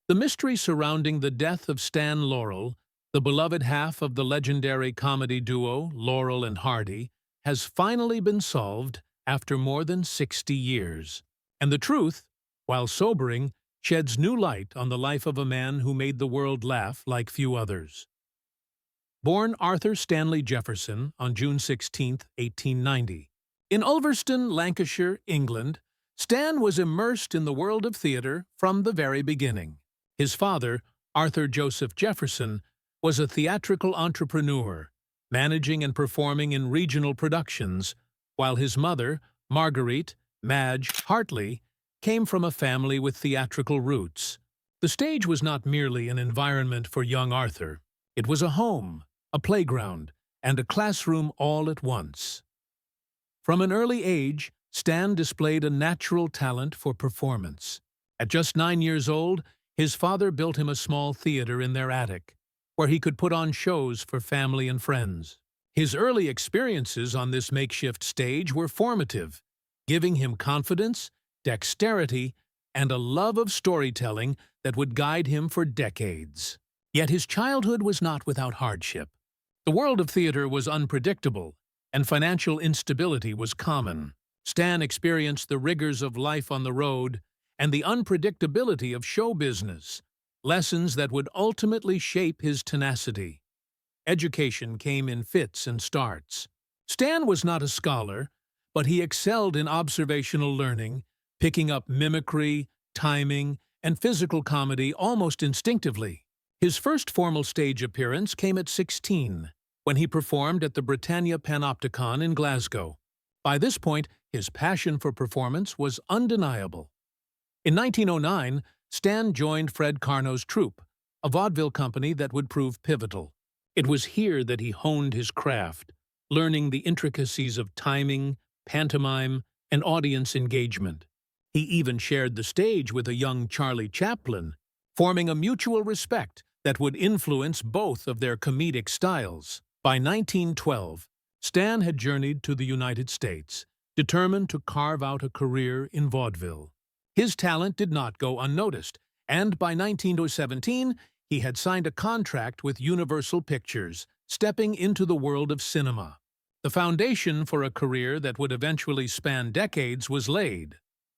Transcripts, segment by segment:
The mystery surrounding the death of Stan Laurel, the beloved half of the legendary comedy duo Laurel and Hardy, has finally been solved after more than 60 years. And the truth, while sobering, sheds new light on the life of a man who made the world laugh like few others. Born Arthur Stanley Jefferson on June 16, 1890. In Ulverston, Lancashire, England, Stan was immersed in the world of theatre from the very beginning. His father, Arthur Joseph Jefferson, was a theatrical entrepreneur, managing and performing in regional productions, while his mother, Marguerite Madge Hartley, came from a family with theatrical roots. The stage was not merely an environment for young Arthur. It was a home, a playground, and a classroom all at once. From an early age, Stan displayed a natural talent for performance. At just 9 years old, his father built him a small theater in their attic, where he could put on shows for family and friends. His early experiences on this makeshift stage were formative, giving him confidence, dexterity, and a love of storytelling that would guide him for decades. Yet his childhood was not without hardship. The world of theater was unpredictable, and financial instability was common. Stan experienced the rigors of life on the road and the unpredictability of show business, lessons that would ultimately shape his tenacity. Education came in fits and starts. Stan was not a scholar, but he excelled in observational learning, picking up mimicry, timing, and physical comedy almost instinctively. His first formal stage appearance came at 16, when he performed at the Britannia Panopticon in Glasgow. By this point, his passion for performance was undeniable. In 1909, Stan joined Fred Karno's troupe, a vaudeville company that would prove pivotal. It was here that he honed his craft, learning the intricacies of timing, pantomime, and audience engagement. He even shared the stage with a young Charlie Chaplin, forming a mutual respect that would influence both of their comedic styles. By 1912, Stan had journeyed to the United States, determined to carve out a career in vaudeville. His talent did not go unnoticed, and by 1917, he had signed a contract with Universal Pictures, stepping into the world of cinema. The foundation for a career that would eventually span decades was laid,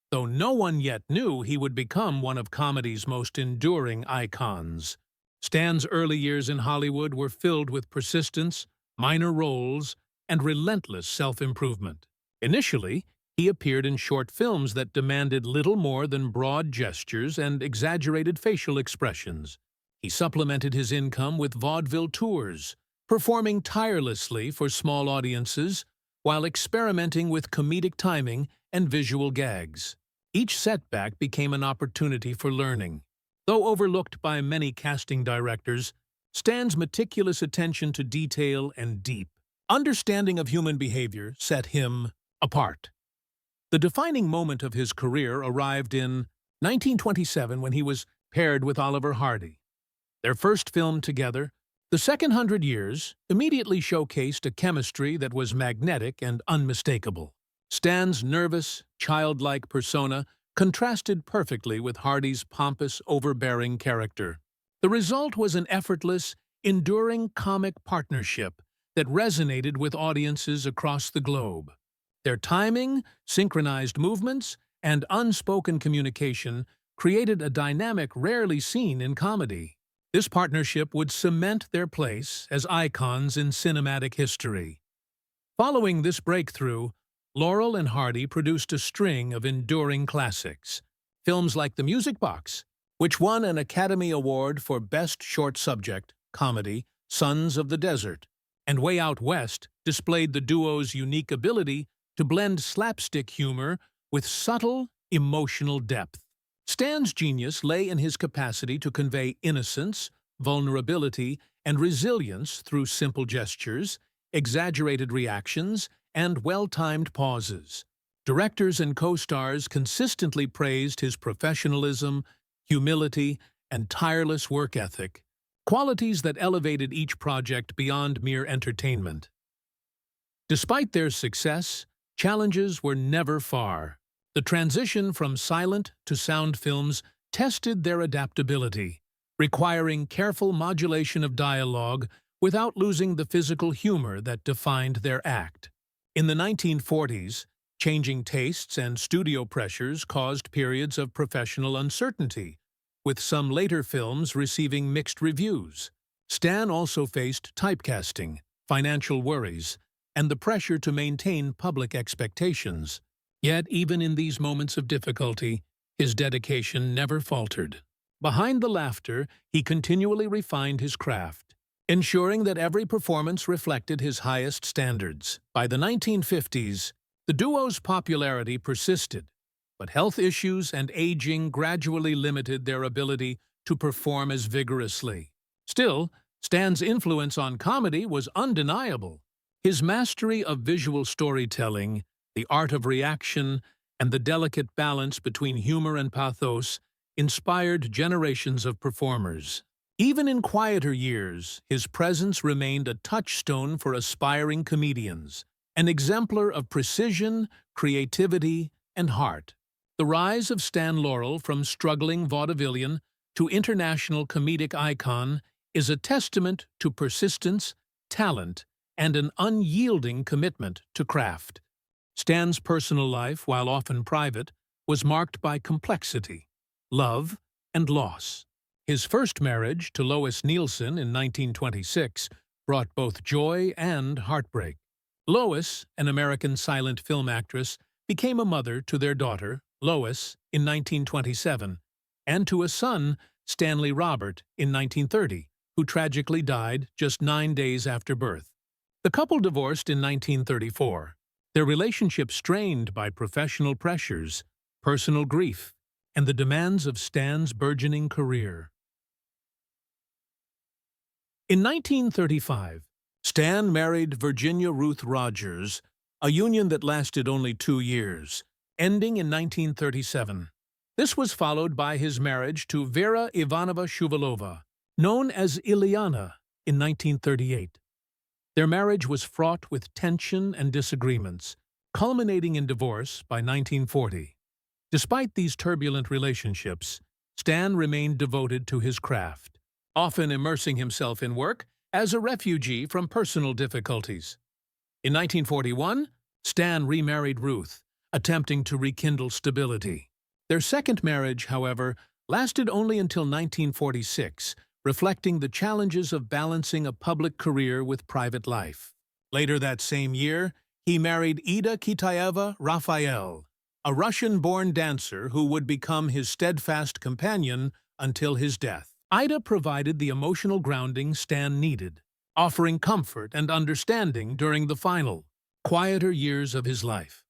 though no one yet knew he would become one of comedy's most enduring icons. Stan's early years in Hollywood were filled with persistence, minor roles, and relentless self-improvement. Initially, he appeared in short films that demanded little more than broad gestures and exaggerated facial expressions. He supplemented his income with vaudeville tours, performing tirelessly for small audiences while experimenting with comedic timing and visual gags. Each setback became an opportunity for learning. Though overlooked by many casting directors, Stan's meticulous attention to detail and deep understanding of human behavior set him apart. The defining moment of his career arrived in 1927 when he was paired with Oliver Hardy. Their first film together, The Second 100 Years, immediately showcased a chemistry that was magnetic and unmistakable. Stan's nervous, childlike persona contrasted perfectly with Hardy's pompous, overbearing character. The result was an effortless, enduring comic partnership that resonated with audiences across the globe. Their timing, synchronized movements, and unspoken communication created a dynamic rarely seen in comedy. This partnership would cement their place as icons in cinematic history. Following this breakthrough, Laurel and Hardy produced a string of enduring classics. Films like The Music Box, which won an Academy Award for Best Short Subject, Comedy, Sons of the Desert, and Way Out West displayed the duo's unique ability to blend slapstick humor with subtle, emotional depth. Stan's genius lay in his capacity to convey innocence, vulnerability, and resilience through simple gestures, exaggerated reactions, and well-timed pauses. Directors and co-stars consistently praised his professionalism, humility, and tireless work ethic, qualities that elevated each project beyond mere entertainment. Despite their success, challenges were never far. The transition from silent to sound films tested their adaptability, requiring careful modulation of dialogue without losing the physical humor that defined their act. In the 1940s, changing tastes and studio pressures caused periods of professional uncertainty, with some later films receiving mixed reviews. Stan also faced typecasting, financial worries, and the pressure to maintain public expectations. Yet, even in these moments of difficulty, his dedication never faltered. Behind the laughter, he continually refined his craft, ensuring that every performance reflected his highest standards. By the 1950s, the duo's popularity persisted, but health issues and aging gradually limited their ability to perform as vigorously. Still, Stan's influence on comedy was undeniable. His mastery of visual storytelling, the art of reaction, and the delicate balance between humor and pathos inspired generations of performers. Even in quieter years, his presence remained a touchstone for aspiring comedians, an exemplar of precision, creativity, and heart. The rise of Stan Laurel from struggling vaudevillian to international comedic icon is a testament to persistence, talent, and an unyielding commitment to craft. Stan's personal life, while often private, was marked by complexity, love, and loss. His first marriage to Lois Nielsen in 1926 brought both joy and heartbreak. Lois, an American silent film actress, became a mother to their daughter, Lois, in 1927, and to a son, Stanley Robert, in 1930, who tragically died just 9 days after birth. The couple divorced in 1934, their relationship strained by professional pressures, personal grief, and the demands of Stan's burgeoning career. In 1935, Stan married Virginia Ruth Rogers, a union that lasted only 2 years, ending in 1937. This was followed by his marriage to Vera Ivanova Shuvalova, known as Ilyana, in 1938. Their marriage was fraught with tension and disagreements, culminating in divorce by 1940. Despite these turbulent relationships, Stan remained devoted to his craft, often immersing himself in work as a refugee from personal difficulties. In 1941, Stan remarried Ruth, attempting to rekindle stability. Their second marriage, however, lasted only until 1946, reflecting the challenges of balancing a public career with private life. Later that same year, he married Ida Kitaeva Raphael, a Russian-born dancer who would become his steadfast companion until his death. Ida provided the emotional grounding Stan needed, offering comfort and understanding during the final, quieter years of his life.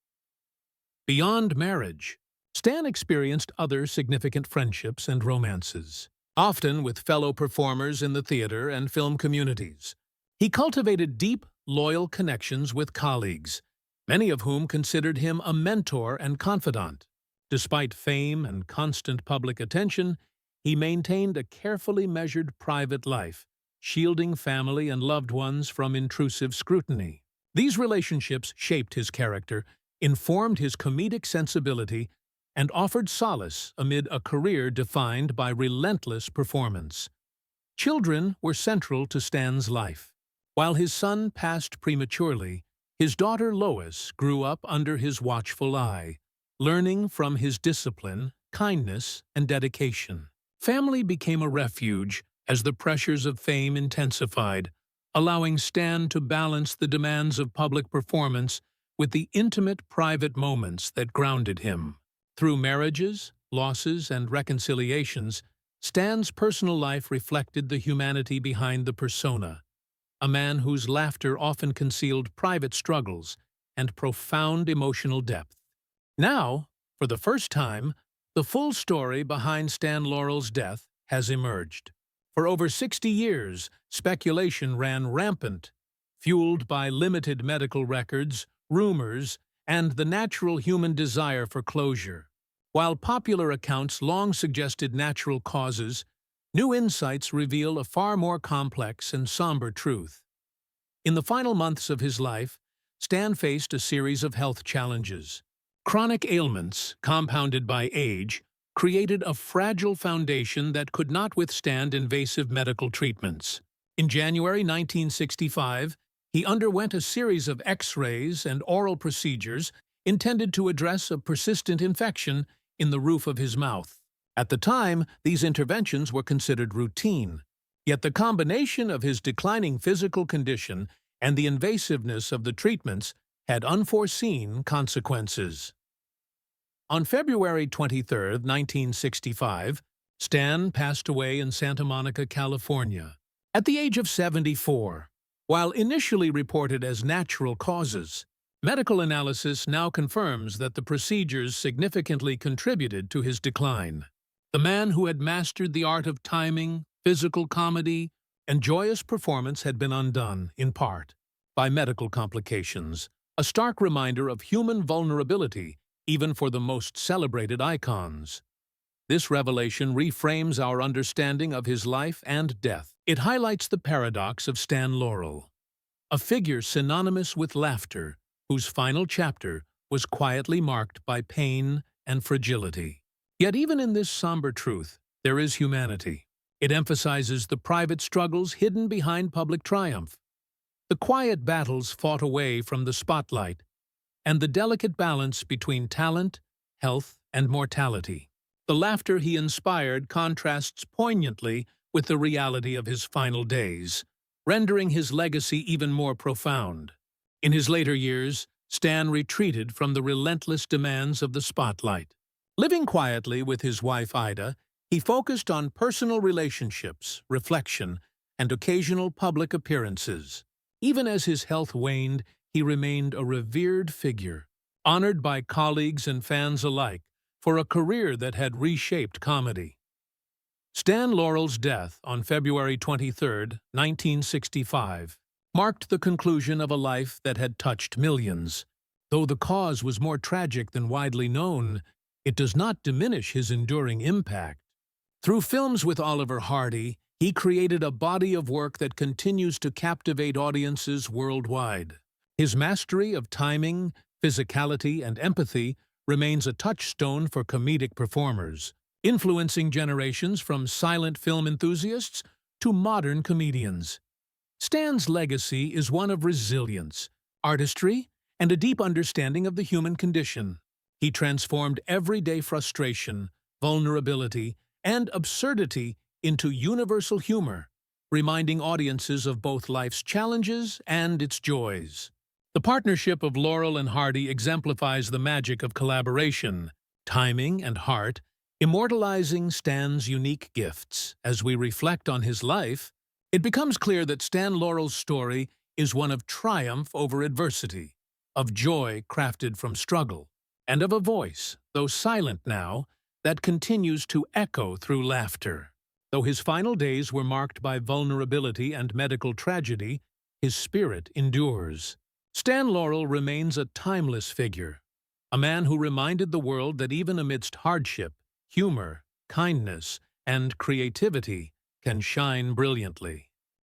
Beyond marriage, Stan experienced other significant friendships and romances, often with fellow performers in the theater and film communities. He cultivated deep, loyal connections with colleagues, many of whom considered him a mentor and confidant. Despite fame and constant public attention, he maintained a carefully measured private life, shielding family and loved ones from intrusive scrutiny. These relationships shaped his character, informed his comedic sensibility, and offered solace amid a career defined by relentless performance. Children were central to Stan's life. While his son passed prematurely, his daughter Lois grew up under his watchful eye, learning from his discipline, kindness, and dedication. Family became a refuge as the pressures of fame intensified, allowing Stan to balance the demands of public performance with the intimate private moments that grounded him. Through marriages, losses, and reconciliations, Stan's personal life reflected the humanity behind the persona, a man whose laughter often concealed private struggles and profound emotional depth. Now, for the first time, the full story behind Stan Laurel's death has emerged. For over 60 years, speculation ran rampant, fueled by limited medical records, rumors, and the natural human desire for closure. While popular accounts long suggested natural causes, new insights reveal a far more complex and somber truth. In the final months of his life, Stan faced a series of health challenges. Chronic ailments, compounded by age, created a fragile foundation that could not withstand invasive medical treatments. In January 1965, he underwent a series of X-rays and oral procedures intended to address a persistent infection in the roof of his mouth. At the time, these interventions were considered routine, yet the combination of his declining physical condition and the invasiveness of the treatments had unforeseen consequences. On February 23, 1965, Stan passed away in Santa Monica, California, at the age of 74. While initially reported as natural causes, medical analysis now confirms that the procedures significantly contributed to his decline. The man who had mastered the art of timing, physical comedy, and joyous performance had been undone, in part, by medical complications, a stark reminder of human vulnerability even for the most celebrated icons. This revelation reframes our understanding of his life and death. It highlights the paradox of Stan Laurel, a figure synonymous with laughter, whose final chapter was quietly marked by pain and fragility. Yet even in this somber truth, there is humanity. It emphasizes the private struggles hidden behind public triumph, the quiet battles fought away from the spotlight, and the delicate balance between talent, health, and mortality. The laughter he inspired contrasts poignantly with the reality of his final days, rendering his legacy even more profound. In his later years, Stan retreated from the relentless demands of the spotlight. Living quietly with his wife Ida, he focused on personal relationships, reflection, and occasional public appearances. Even as his health waned, he remained a revered figure, honored by colleagues and fans alike for a career that had reshaped comedy. Stan Laurel's death on February 23, 1965, marked the conclusion of a life that had touched millions. Though the cause was more tragic than widely known, it does not diminish his enduring impact. Through films with Laurel Hardy, he created a body of work that continues to captivate audiences worldwide. His mastery of timing, physicality, and empathy remains a touchstone for comedic performers, influencing generations from silent film enthusiasts to modern comedians. Stan's legacy is one of resilience, artistry, and a deep understanding of the human condition. He transformed everyday frustration, vulnerability, and absurdity into universal humor, reminding audiences of both life's challenges and its joys. The partnership of Laurel and Hardy exemplifies the magic of collaboration, timing, and heart, immortalizing Stan's unique gifts. As we reflect on his life, it becomes clear that Stan Laurel's story is one of triumph over adversity, of joy crafted from struggle, and of a voice, though silent now, that continues to echo through laughter. Though his final days were marked by vulnerability and medical tragedy, his spirit endures. Stan Laurel remains a timeless figure, a man who reminded the world that even amidst hardship, humor, kindness, and creativity can shine brilliantly.